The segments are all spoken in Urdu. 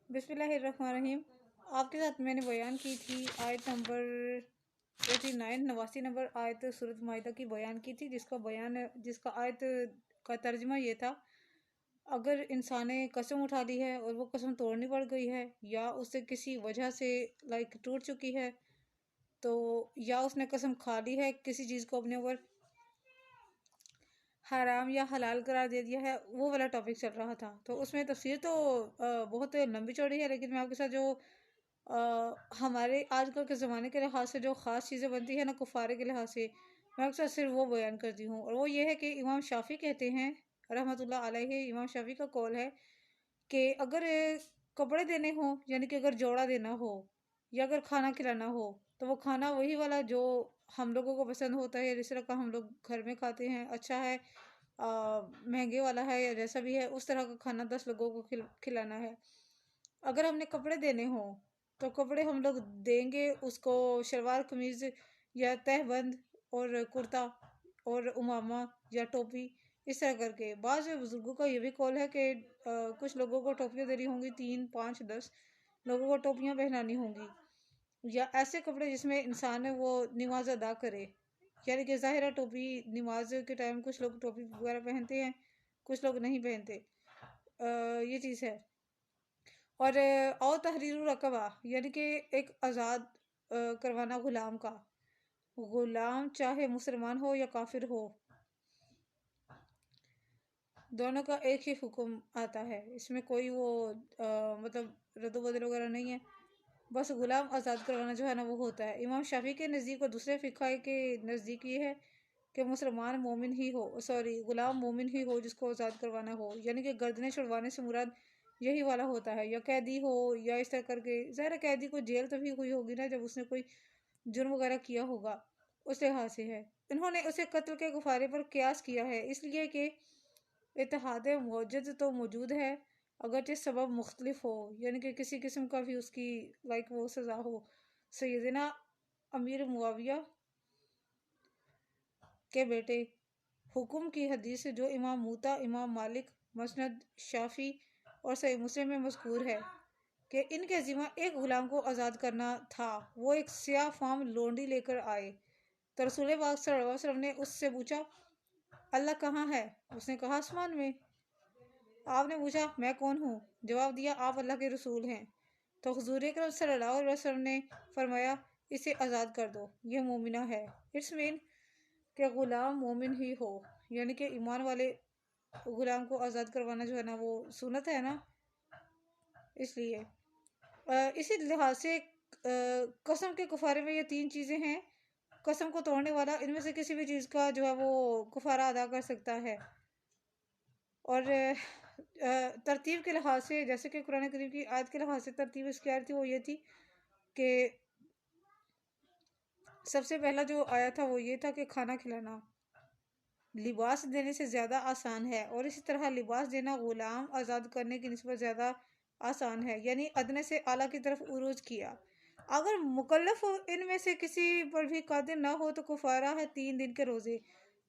بسم اللہ الرحمن الرحیم۔ آپ کے ساتھ میں نے بیان کی تھی آیت نمبر 89 نمبر آیت سورۃ مائدہ کی بیان کی تھی، جس کا آیت کا ترجمہ یہ تھا: اگر انسان نے قسم اٹھا لی ہے اور وہ قسم توڑنی پڑ گئی ہے، یا اس سے کسی وجہ سے ٹوٹ چکی ہے، تو یا اس نے قسم کھا لی ہے کسی چیز کو اپنے اوپر حرام یا حلال قرار دے دیا ہے، وہ والا ٹاپک چل رہا تھا۔ تو اس میں تفسیر تو بہت لمبی چوڑی ہے، لیکن میں آپ کے ساتھ جو ہمارے آج کل کے زمانے کے لحاظ سے جو خاص چیزیں بنتی ہیں نا کفارے کے لحاظ سے، میں آپ کے ساتھ صرف وہ بیان کرتی ہوں۔ اور وہ یہ ہے کہ امام شافعی کہتے ہیں رحمۃ اللہ علیہ، امام شافعی کا قول ہے کہ اگر کپڑے دینے ہوں، یعنی کہ اگر جوڑا دینا ہو یا اگر کھانا کھلانا ہو، تو وہ کھانا وہی والا جو ہم لوگوں کو پسند ہوتا ہے، جس طرح کا ہم لوگ گھر میں کھاتے ہیں، اچھا ہے، مہنگے والا ہے یا جیسا بھی ہے، اس طرح کا کھانا 10 لوگوں کو کھلانا ہے۔ اگر ہم نے کپڑے دینے ہوں تو کپڑے ہم لوگ دیں گے اس کو شلوار قمیض یا تہ بند اور کرتا اور امامہ یا ٹوپی، اس طرح کر کے۔ بعض بزرگوں کا یہ بھی قول ہے کہ کچھ لوگوں کو ٹوپیاں دینی ہوں گی، 3 5 10 لوگوں کو ٹوپیاں پہنانی ہوں گی، یا ایسے کپڑے جس میں انسان وہ نماز ادا کرے، یعنی کہ ظاہرہ ٹوپی نماز کے ٹائم کچھ لوگ ٹوپی وغیرہ پہنتے ہیں، کچھ لوگ نہیں پہنتے، یہ چیز ہے۔ اور او تحریر رقبہ، یعنی کہ ایک آزاد کروانا غلام کا، غلام چاہے مسلمان ہو یا کافر ہو، دونوں کا ایک ہی حکم آتا ہے، اس میں کوئی وہ مطلب رد و بدل وغیرہ نہیں ہے، بس غلام آزاد کروانا جو ہے نا وہ ہوتا ہے۔ امام شافعی کے نزدیک اور دوسرے فقہ کے نزدیک یہ ہے کہ مسلمان مومن ہی ہو، غلام مومن ہی ہو جس کو آزاد کروانا ہو، یعنی کہ گردنیں چھڑوانے سے مراد یہی والا ہوتا ہے، یا قیدی ہو یا اس طرح کر کے۔ ظاہر قیدی کو جیل تو بھی ہوئی ہوگی نا جب اس نے کوئی جرم وغیرہ کیا ہوگا، اس لحاظ سے ہے۔ انہوں نے اسے قتل کے کفارے پر قیاس کیا ہے، اس لیے کہ اتحاد موجد تو موجود ہے، اگرچہ سبب مختلف ہو، یعنی کہ کسی قسم کا بھی اس کی وہ سزا ہو۔ سیدنا امیر معاویہ کے بیٹے حکم کی حدیث جو امام موطا، امام مالک، مسند شافعی اور صحیح مسلم میں مذکور ہے کہ ان کے ذمہ ایک غلام کو آزاد کرنا تھا۔ وہ ایک سیاہ فام لونڈی لے کر آئے تو رسول پاک صلی اللہ علیہ وسلم نے اس سے پوچھا اللہ کہاں ہے؟ اس نے کہا آسمان میں۔ آپ نے پوچھا میں کون ہوں؟ جواب دیا آپ اللہ کے رسول ہیں۔ تو حضور اکرم صلی اللہ علیہ وسلم نے فرمایا اسے آزاد کر دو، یہ مومنہ ہے۔ اٹس مین کہ غلام مومن ہی ہو، یعنی کہ ایمان والے غلام کو آزاد کروانا جو ہے نا وہ سنت ہے نا، اس لیے اسی لحاظ سے قسم کے کفارے میں یہ 3 چیزیں ہیں۔ قسم کو توڑنے والا ان میں سے کسی بھی چیز کا جو ہے وہ کفارہ ادا کر سکتا ہے۔ اور ترتیب کے لحاظ سے، جیسے کہ قرآن کریم کی آیت کے لحاظ سے ترتیب اس کی آیت تھی وہ یہ تھی کہ سب سے پہلا جو آیا تھا وہ یہ تھا کہ کھانا کھلانا لباس دینے سے زیادہ آسان ہے، اور اسی طرح لباس دینا غلام آزاد کرنے کی نسبت زیادہ آسان ہے، یعنی ادنے سے اعلیٰ کی طرف عروج کیا۔ اگر مکلف ان میں سے کسی پر بھی قادر نہ ہو تو کفارہ ہے 3 دن کے روزے۔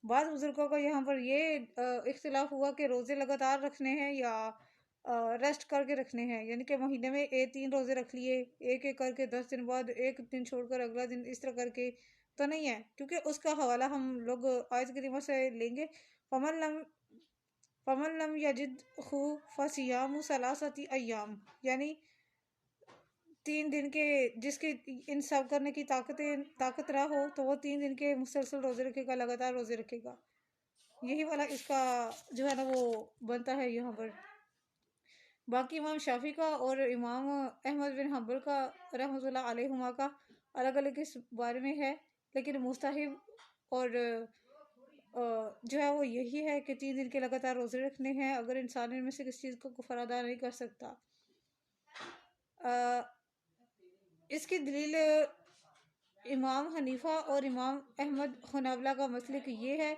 بعض بزرگوں کا یہاں پر یہ اختلاف ہوا کہ روزے لگاتار رکھنے ہیں یا ریسٹ کر کے رکھنے ہیں، یعنی کہ مہینے میں 3 روزے رکھ لیے، ایک ایک کر کے 10 دن بعد ایک دن چھوڑ کر اگلا دن، اس طرح کر کے تو نہیں ہے، کیونکہ اس کا حوالہ ہم لوگ آیت کریمہ سے لیں گے۔ فَمَن لَمْ يَجِدْهُ فَصِيَامُ ثَلَاثَةِ أَيَّامٍ، یعنی 3 دن کے جس کی ان سب کرنے کی طاقت نہ ہو تو وہ 3 دن کے مسلسل روزے رکھے گا، لگاتار روزے رکھے گا، یہی والا اس کا جو ہے نا وہ بنتا ہے یہاں پر۔ باقی امام شافعی کا اور امام احمد بن حنبل کا رحمۃ اللہ علیہما کا الگ الگ اس بارے میں ہے، لیکن مستحب اور جو ہے وہ یہی ہے کہ 3 دن کے لگاتار روزے رکھنے ہیں اگر انسان ان میں سے کسی چیز کو کفر ادا نہیں کر سکتا۔ اس کی دلیل امام حنیفہ اور امام احمد حنبلہ کا مسلک یہ ہے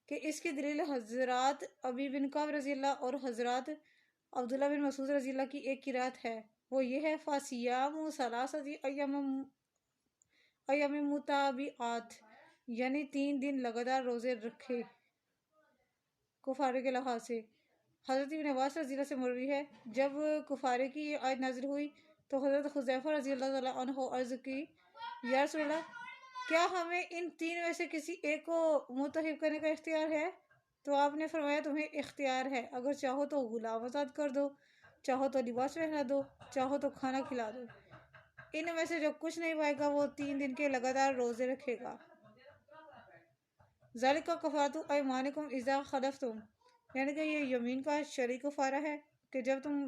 کہ اس کی دلیل حضرات ابی بن کعب رضی اللہ اور حضرات عبداللہ بن مسعود رضی اللہ کی ایک قرات ہے، وہ یہ ہے فَصِيَامُ ثَلَاثَةِ ایام متابعات، یعنی 3 دن لگاتار روزے رکھے کفارے کے لحاظ سے۔ حضرت ابن عباس رضی اللہ سے مروی ہے، جب کفارے کی یہ آیت نازل ہوئی تو حضرت حذیفہ رضی اللہ تعالیٰ عنہ عرض کی، یا رسول اللہ، کیا ہمیں ان تین میں سے کسی ایک کو منتخب کرنے کا اختیار ہے؟ تو آپ نے فرمایا تمہیں اختیار ہے، اگر چاہو تو غلام آزاد کر دو، چاہو تو لباس پہنا دو، چاہو تو کھانا کھلا دو، ان میں سے جو کچھ نہیں پائے گا وہ 3 دن کے لگاتار روزے رکھے گا۔ ذالک کفارۃ ایمانکم اذا خلفتم، یعنی کہ یہ یمین کا شرعی کفارہ ہے کہ جب تم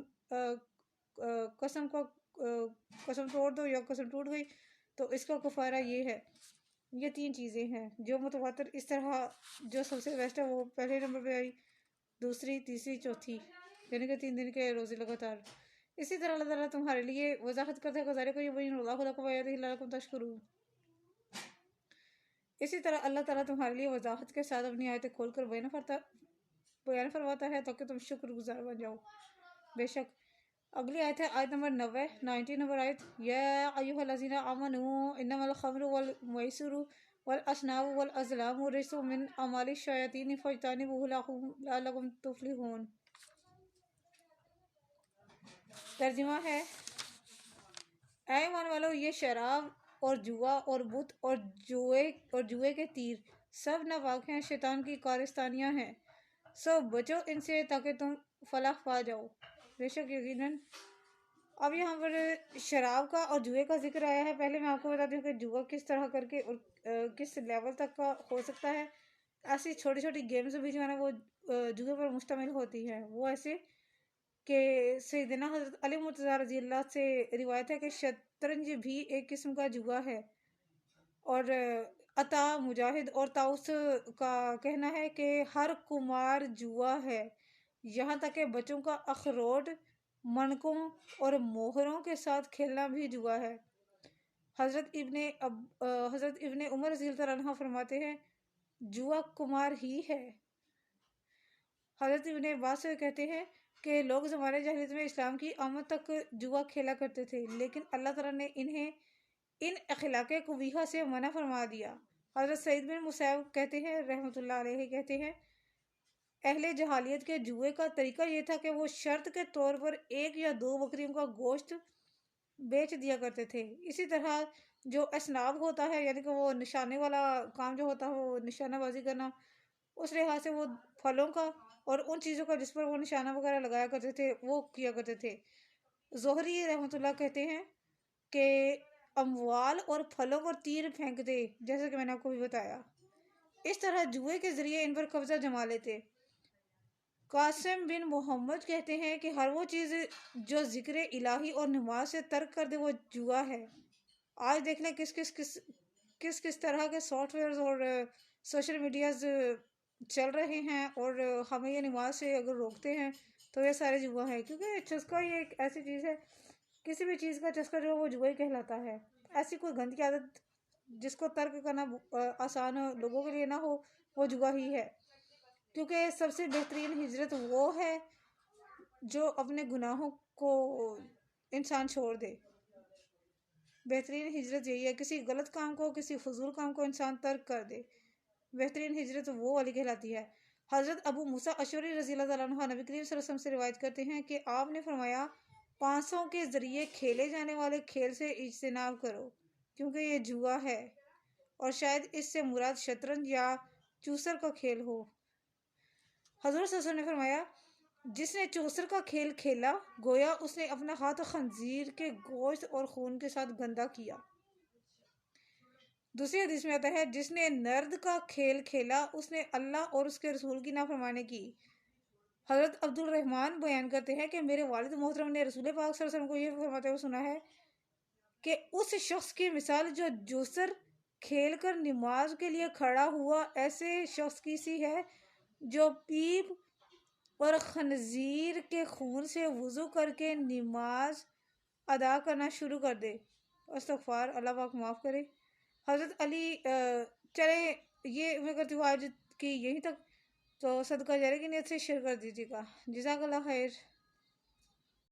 قسم توڑ دو یا قسم ٹوٹ گئی تو اس کا کفارہ یہ ہے۔ یہ 3 چیزیں ہیں جو متواتر اس طرح، جو سب سے بیسٹ ہے وہ پہلے نمبر پہ آئی، دوسری، تیسری، چوتھی، یعنی کہ 3 دن کے روزے لگاتار۔ اسی طرح اللہ تعالیٰ تمہارے لیے وضاحت کرتا ہے کہ ذالک یبین اللہ لکم وآیاتہ لعلکم تشکرون۔ اسی طرح اللہ تعالیٰ تمہارے لیے وضاحت کے ساتھ اپنی آیتیں کھول کر بیان فرماتا ہے تاکہ تم شکر گزار بن جاؤ۔ بے شک اگلی آیت ہے آیت نمبر 90 نمبر آیت، یا ایھا الذین آمنوا انما الخمر والمیسر والانصاب والازلام رجس من اعمال الشیاطین فاجتنبوہ لعلکم تفلحون۔ ترجمہ ہے، اے ایمان والو، یہ شراب اور جوا اور بت اور جوئے کے تیر سب ناپاک ہیں، شیطان کی کارستانیاں ہیں، سو بچو ان سے تاکہ تم فلاح پا جاؤ۔ بے شک یقیناً اب یہاں پر شراب کا اور جوئے کا ذکر آیا ہے۔ پہلے میں آپ کو بتاتی ہوں کہ جوا کس طرح کر کے اور کس لیول تک کا ہو سکتا ہے۔ ایسی چھوٹی چھوٹی گیمز بھی جو ہے نا وہ جوئے پر مشتمل ہوتی ہے۔ وہ ایسے کہ سیدنا حضرت علی مرتضیٰ رضی اللہ سے روایت ہے کہ شطرنج بھی ایک قسم کا جوا ہے، اور عطا، مجاہد اور طاؤس کا کہنا ہے کہ ہر قمار جوا ہے، یہاں تک کہ بچوں کا اخروٹ، منقوں اور موہروں کے ساتھ کھیلنا بھی جوا ہے۔ حضرت ابن عمر رضی اللہ عنہ فرماتے ہیں، جوا قمار ہی ہے۔ حضرت ابن عباس کہتے ہیں کہ لوگ زمانے جاہلیت میں اسلام کی آمد تک جوا کھیلا کرتے تھے، لیکن اللہ تعالیٰ نے انہیں ان اخلاق قبیحہ سے منع فرما دیا۔ حضرت سعید بن مسیب کہتے ہیں رحمۃ اللہ علیہ، کہتے ہیں اہل جہالیت کے جوئے کا طریقہ یہ تھا کہ وہ شرط کے طور پر 1 یا 2 بکریوں کا گوشت بیچ دیا کرتے تھے۔ اسی طرح جو اسناب ہوتا ہے، یعنی کہ وہ نشانے والا کام جو ہوتا ہے، وہ نشانہ بازی کرنا، اس لحاظ سے وہ پھلوں کا اور ان چیزوں کا جس پر وہ نشانہ وغیرہ لگایا کرتے تھے وہ کیا کرتے تھے۔ زہری رحمۃ اللہ کہتے ہیں کہ اموال اور پھلوں پر تیر پھینکتے، جیسا کہ میں نے آپ کو بھی بتایا، اس طرح جوئے کے ذریعے ان پر قبضہ جما لیتے۔ قاسم بن محمد کہتے ہیں کہ ہر وہ چیز جو ذکر الہی اور نماز سے ترک کر دے وہ جوا ہے۔ آج دیکھ لیں کس طرح کے سافٹ ویئرز اور سوشل میڈیاز چل رہے ہیں، اور ہمیں یہ نماز سے اگر روکتے ہیں تو یہ سارے جوا ہے، کیونکہ چسکا یہ ایک ایسی چیز ہے، کسی بھی چیز کا چسکا جو وہ جوا ہی کہلاتا ہے۔ ایسی کوئی گندی عادت جس کو ترک کرنا آسان لوگوں کے لیے نہ ہو وہ جوا ہی ہے، کیونکہ سب سے بہترین ہجرت وہ ہے جو اپنے گناہوں کو انسان چھوڑ دے۔ بہترین ہجرت یہی ہے، کسی غلط کام کو، کسی فضول کام کو انسان ترک کر دے، بہترین ہجرت وہ والی کہلاتی ہے۔ حضرت ابو موسیٰ اشعری رضی اللہ تعالیٰ عنہ نبی کریم صلی اللہ علیہ وسلم سے روایت کرتے ہیں کہ آپ نے فرمایا، پانسوں کے ذریعے کھیلے جانے والے کھیل سے اجتناب کرو، کیونکہ یہ جوا ہے، اور شاید اس سے مراد شطرنج یا چوسر کا کھیل ہو۔ حضور صلی اللہ علیہ وسلم نے فرمایا، جس نے چوسر کا کھیل کھیلا گویا اس نے اپنا ہاتھ خنزیر کے گوشت اور خون کے ساتھ گندا کیا۔ دوسری حدیث میں آتا ہے، جس نے نرد کا کھیل کھیلا اس نے اللہ اور اس کے رسول کی نافرمانی کی۔ حضرت عبد الرحمن بیان کرتے ہیں کہ میرے والد محترم نے رسول پاک صلی اللہ علیہ وسلم کو یہ فرماتے ہوئے سنا ہے کہ اس شخص کی مثال جو جوسر کھیل کر نماز کے لیے کھڑا ہوا ایسے شخص کی سی ہے جو پیپ اور خنزیر کے خون سے وضو کر کے نماز ادا کرنا شروع کر دے۔ استغفار، اللہ پاک معاف کرے۔ حضرت علی چلے یہ میں کرتی ہوں آج کی یہیں تک، تو صدقہ جاریہ کی نیت سے شیئر کر دیجیے گا۔ جزاک اللہ خیر۔